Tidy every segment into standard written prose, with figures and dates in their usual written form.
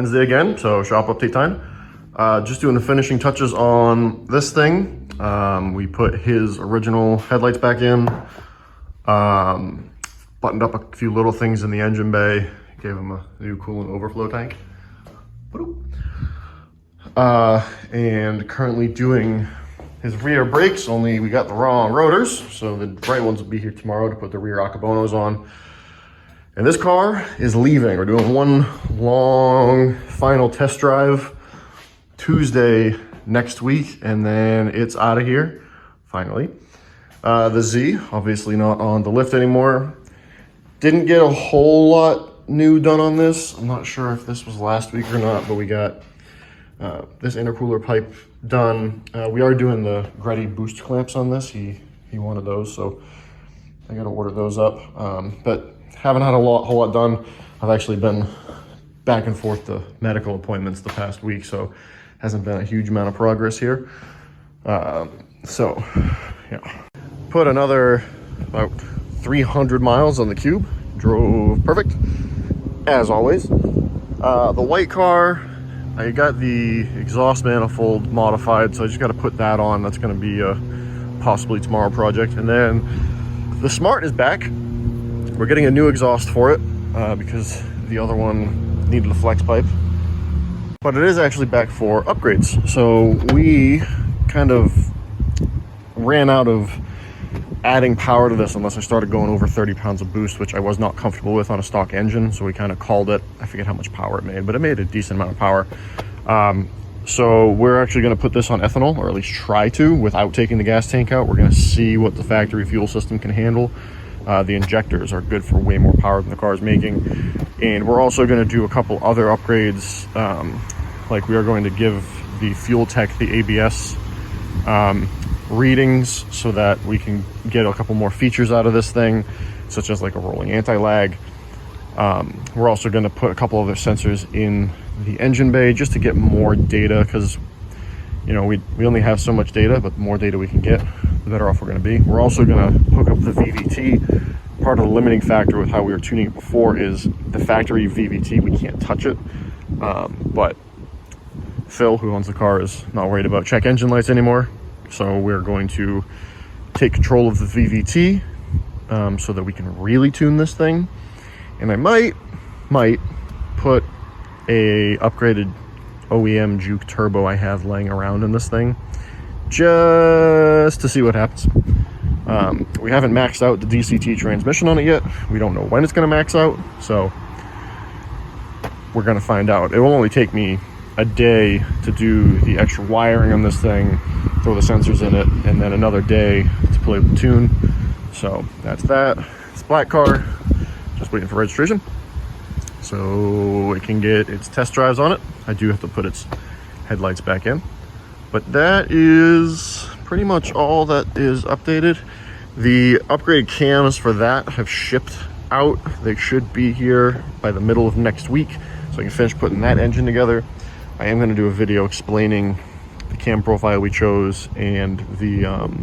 Wednesday again, so shop update time. Just doing the finishing touches on this thing. We put his original headlights back in, buttoned up a few little things in the engine bay, gave him a new coolant overflow tank. And currently doing his rear brakes, only we got the wrong rotors, so the right ones will be here tomorrow to put the rear Akabonos on. And this car is leaving. We're doing one long final test drive Tuesday next week, and then it's out of here, finally. The Z, obviously not on the lift anymore. Didn't get a whole lot new done on this. I'm not sure if this was last week or not, but we got this intercooler pipe done. We are doing the Gretty boost clamps on this. He wanted those, so I got to order those up. But haven't had whole lot done. I've actually been back and forth to medical appointments the past week, so hasn't been a huge amount of progress here. So yeah, put another about 300 miles on the cube. Drove perfect, as always. The white car, I got the exhaust manifold modified, so I just got to put that on. That's going to be a possibly tomorrow project. And then the Smart is back. We're getting a new exhaust for it because the other one needed a flex pipe. But it is actually back for upgrades. So we kind of ran out of adding power to this unless I started going over 30 pounds of boost, which I was not comfortable with on a stock engine. So we kind of called it. I forget how much power it made, but it made a decent amount of power. So we're actually going to put this on ethanol, or at least try to, without taking the gas tank out. We're going to see what the factory fuel system can handle. The injectors are good for way more power than the car is making. And we're also going to do a couple other upgrades. Like we are going to give the fuel tech the ABS readings so that we can get a couple more features out of this thing, such as like a rolling anti-lag. We're also going to put a couple other sensors in the engine bay just to get more data, because you know we only have so much data, but the more data we can get, the better off we're going to be. We're also going to hook up the VVT. Part of the limiting factor with how we were tuning it before is the factory VVT, we can't touch it. But Phil, who owns the car, is not worried about check engine lights anymore. So we're going to take control of the VVT so that we can really tune this thing. And I might put a upgraded OEM Juke turbo I have laying around in this thing just to see what happens. We haven't maxed out the DCT transmission on it yet. We don't know when it's going to max out, so we're going to find out. It will only take me a day to do the extra wiring on this thing, throw the sensors in it, and then another day to play with the tune. So that's that. It's a black car, just waiting for registration so it can get its test drives on it. I do have to put its headlights back in, but that is pretty much all that is updated. The upgraded cams for that have shipped out. They should be here by the middle of next week, so I can finish putting that engine together. I am going to do a video explaining the cam profile we chose and the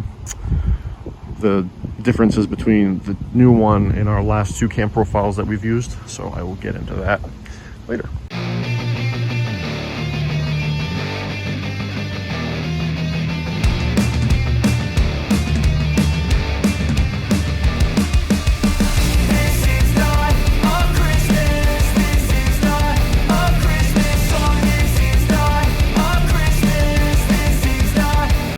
differences between the new one and our last two cam profiles that we've used. So I will get into that later.